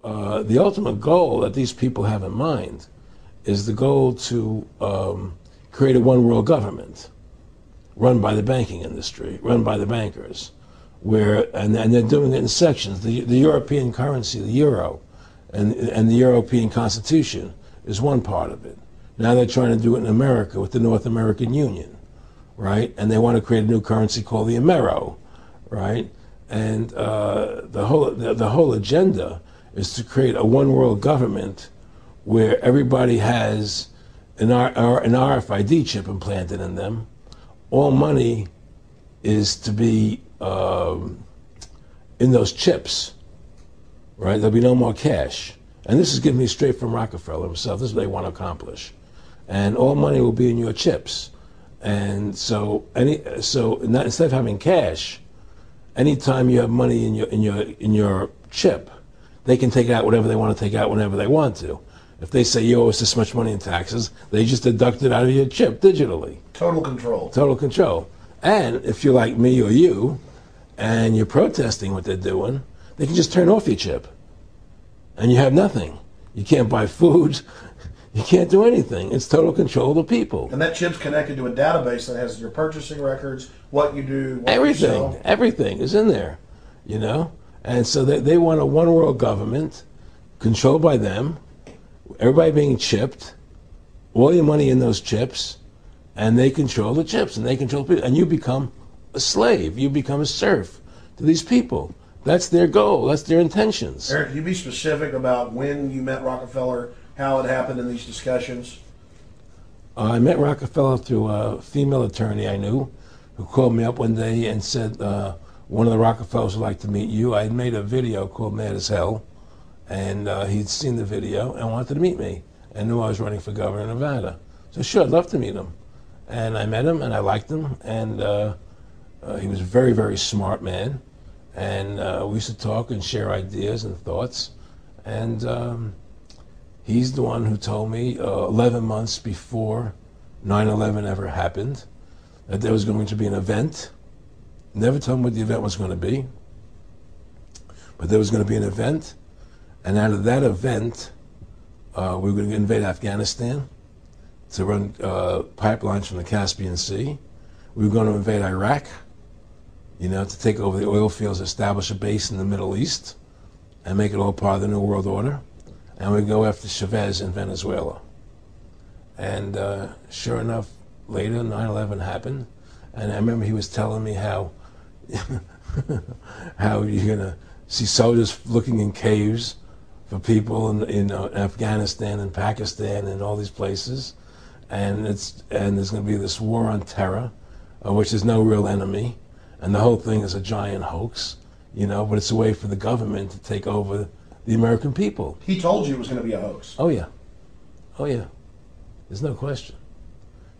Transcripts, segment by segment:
the ultimate goal that these people have in mind is the goal to create a one world government run by the banking industry, run by the bankers, and they're doing it in sections. The European currency, the euro, and the European Constitution is one part of it. Now they're trying to do it in America with the North American Union, right? And they want to create a new currency called the Amero, right? And the whole agenda is to create a one world government where everybody has an RFID chip implanted in them. All money is to be in those chips, right? There'll be no more cash. And this is given me straight from Rockefeller himself. This is what they want to accomplish. And all money will be in your chips. And so instead of having cash, anytime you have money in your chip, they can take out whatever they want to take out whenever they want to. If they say you owe us this much money in taxes, they just deduct it out of your chip digitally. Total control. Total control. And if you're like me or you, and you're protesting what they're doing, they can just turn off your chip. And you have nothing. You can't buy food. You can't do anything. It's total control of the people. And that chip's connected to a database that has your purchasing records, what you do, what everything, you sell. Everything is in there, you know? And so they want a one world government controlled by them, everybody being chipped, all your money in those chips, and they control the chips, and they control people, and you become a slave, you become a serf to these people. That's their goal, that's their intentions. Eric, can you be specific about when you met Rockefeller, how it happened in these discussions? I met Rockefeller through a female attorney I knew who called me up one day and said, one of the Rockefellers would like to meet you. I had made a video called Mad as Hell, and he'd seen the video and wanted to meet me and knew I was running for governor of Nevada. So sure, I'd love to meet him. And I met him and I liked him, and he was a very, very smart man. And we used to talk and share ideas and thoughts. And he's the one who told me 11 months before 9/11 ever happened that there was going to be an event. Never told him what the event was going to be, but there was going to be an event, and out of that event, we were going to invade Afghanistan to run pipelines from the Caspian Sea. We were going to invade Iraq, you know, to take over the oil fields, establish a base in the Middle East, and make it all part of the New World Order. And we'd go after Chavez in Venezuela. And sure enough, later 9/11 happened, and I remember he was telling me how how you're gonna see soldiers looking in caves for people in Afghanistan and Pakistan and all these places, and there's gonna be this war on terror, which is no real enemy, and the whole thing is a giant hoax, you know. But it's a way for the government to take over the American people. He told you it was going to be a hoax. Oh yeah, oh yeah. There's no question.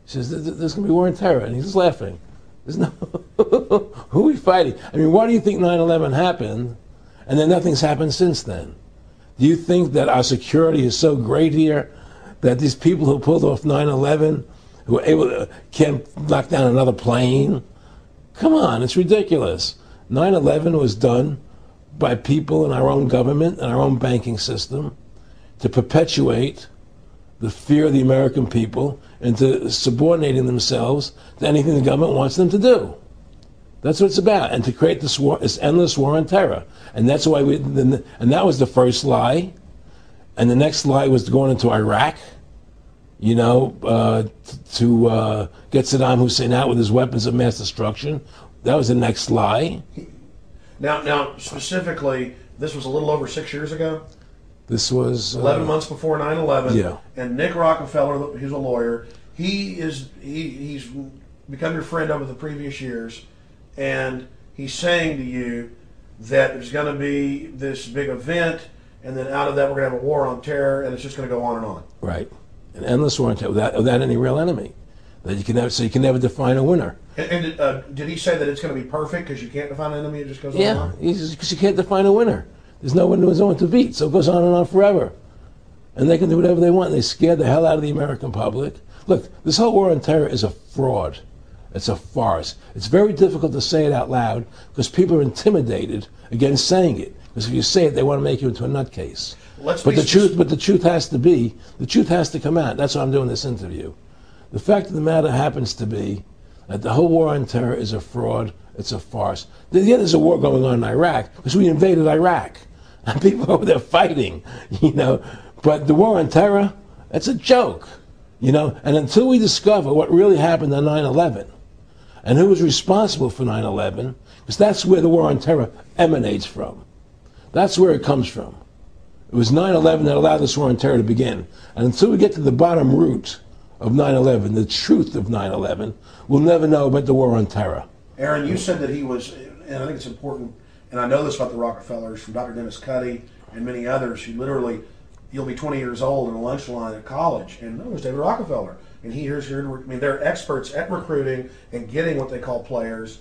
He says there's going to be war on terror, and he's just laughing. There's no who are we fighting? I mean, why do you think 9/11 happened, and then nothing's happened since then? Do you think that our security is so great here that these people who pulled off 9/11, who were able to, can't knock down another plane? Come on, it's ridiculous. 9/11 was done by people in our own government and our own banking system to perpetuate the fear of the American people into subordinating themselves to anything the government wants them to do. That's what it's about, and to create this war, this endless war on terror. And that's why and that was the first lie. And the next lie was going into Iraq, you know, to get Saddam Hussein out with his weapons of mass destruction. That was the next lie. Now, specifically, this was a little over 6 years ago. This was 11 months before 9/11. Yeah. And Nick Rockefeller, who's a lawyer, he's become your friend over the previous years, and he's saying to you that there's going to be this big event, and then out of that we're going to have a war on terror, and it's just going to go on and on. Right, an endless war on terror without any real enemy. That you can never, so you can never define a winner. And did he say that it's going to be perfect because you can't define an enemy? It just goes on and on? Yeah, because you can't define a winner. There's no one to beat, so it goes on and on forever. And they can do whatever they want. They scare the hell out of the American public. Look, this whole war on terror is a fraud. It's a farce. It's very difficult to say it out loud because people are intimidated against saying it. Because if you say it, they want to make you into a nutcase. Let's But be the truth has to come out. That's why I'm doing this interview. The fact of the matter happens to be that the whole war on terror is a fraud. It's a farce. Yeah, there's a war going on in Iraq because we invaded Iraq. And people over there fighting, you know. But the war on terror, it's a joke, you know. And until we discover what really happened on 9/11 and who was responsible for 9/11, because that's where the war on terror emanates from. That's where it comes from. It was 9/11 that allowed this war on terror to begin. And until we get to the bottom root of 9/11, the truth of 9/11, we'll never know about the war on terror. Aaron, you said that he was, and I think it's important, and I know this about the Rockefellers from Dr. Dennis Cuddy and many others who literally, you'll be 20 years old in a lunch line at college, and there's David Rockefeller. And here's here. I mean, they're experts at recruiting and getting what they call players,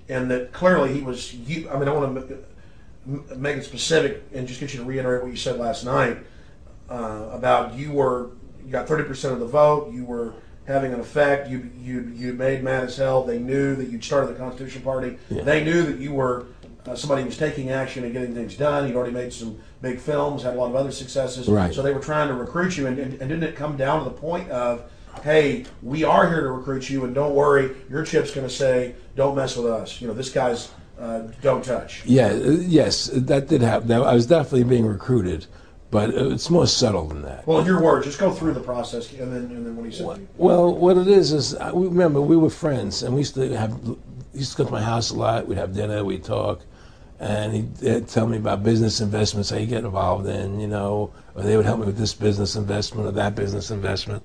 and that clearly he was. I mean, I want to make it specific and just get you to reiterate what you said last night about you got 30% of the vote. You were having an effect. You made mad as hell. They knew that you'd started the Constitution Party. Yeah. They knew that you were somebody who was taking action and getting things done. You'd already made some big films, had a lot of other successes. Right. So they were trying to recruit you, and didn't it come down to the point of, hey, we are here to recruit you, and don't worry, your chip's going to say, don't mess with us. You know, this guy's don't touch. Yeah, yes, that did happen. I was definitely being recruited, but it's more subtle than that. Well, in your words, just go through the process, and then what he said. Well, what it is remember, we were friends, and we used to go to my house a lot. We'd have dinner, we'd talk, and he'd tell me about business investments that he'd get involved in, you know, or they would help me with this business investment or that business investment.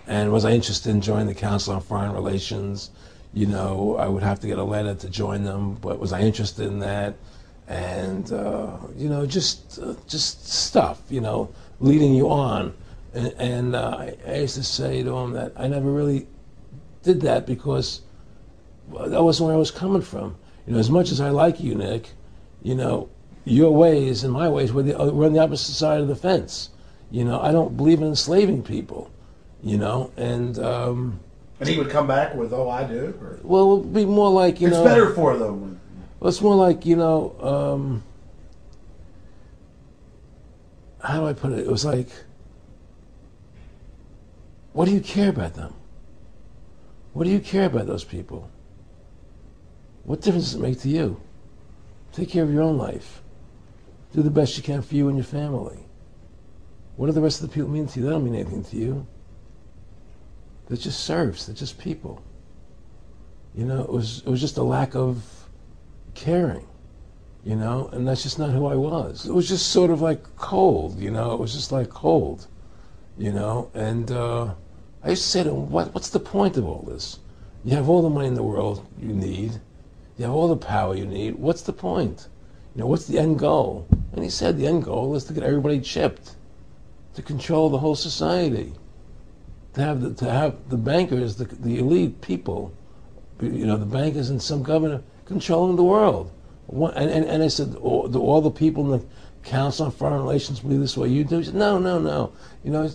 And was I interested in joining the Council on Foreign Relations? You know, I would have to get a letter to join them, but was I interested in that? And, you know, just stuff, you know, leading you on. And I used to say to him that I never really did that because that wasn't where I was coming from. You know, as much as I like you, Nick, you know, your ways and my ways, we're on the opposite side of the fence. You know, I don't believe in enslaving people, you know, and he would come back with, oh, I do? Or? Well, it would be more like, you know. It's better for them. Well, it's more like, you know, how do I put it? It was like, what do you care about them? What do you care about those people? What difference does it make to you? Take care of your own life. Do the best you can for you and your family. What do the rest of the people mean to you? They don't mean anything to you. They're just serfs. They're just people. You know, it was just a lack of caring, you know, and that's just not who I was. It was just sort of like cold, you know. It was just like cold, you know. And I used to say to him, what's the point of all this? You have all the money in the world you need. You have all the power you need. What's the point? You know, what's the end goal? And he said the end goal is to get everybody chipped, to control the whole society, to have the bankers, the elite people, you know, the bankers and some governor controlling the world. And I said, all the people in the Council on Foreign Relations believe this way you do? He said, no. You know,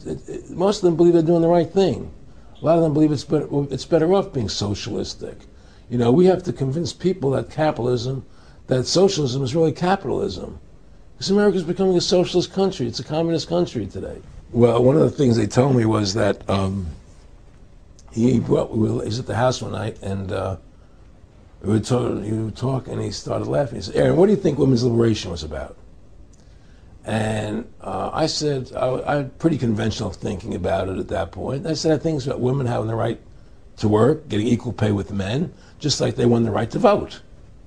most of them believe they're doing the right thing. A lot of them believe it's better off being socialistic. You know, we have to convince people that that socialism is really capitalism. Because America's becoming a socialist country. It's a communist country today. Well, one of the things they told me was that he was at the house one night, and he would talk, and he started laughing. He said, Aaron, what do you think women's liberation was about? And I said, I had pretty conventional thinking about it at that point. I said, I think it's about women having the right to work, getting equal pay with men, just like they won the right to vote,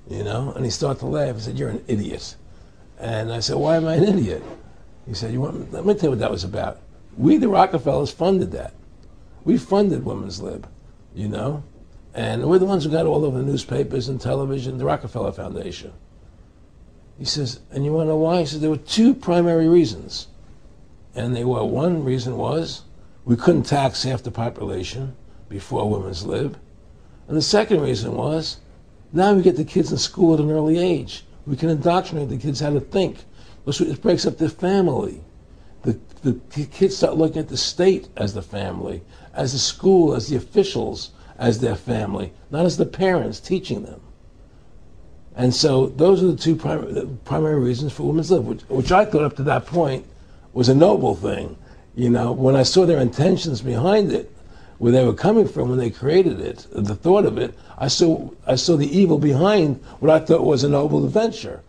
you know? And he started to laugh. He said, you're an idiot. And I said, why am I an idiot? He said, let me tell you what that was about. We, the Rockefellers, funded that. We funded Women's Lib, you know? And we're the ones who got all over the newspapers and television, the Rockefeller Foundation. He says, and you want to know why? He says, there were two primary reasons. And one reason was we couldn't tax half the population before Women's Lib. And the second reason was, now we get the kids in school at an early age. We can indoctrinate the kids how to think. It breaks up the family. The kids start looking at the state as the family, as the school, as the officials, as their family, not as the parents teaching them. And so those are the two primary reasons for women's lib, which I thought up to that point was a noble thing. You know, when I saw their intentions behind it, where they were coming from when they created it, the thought of it, I saw the evil behind what I thought was a noble adventure.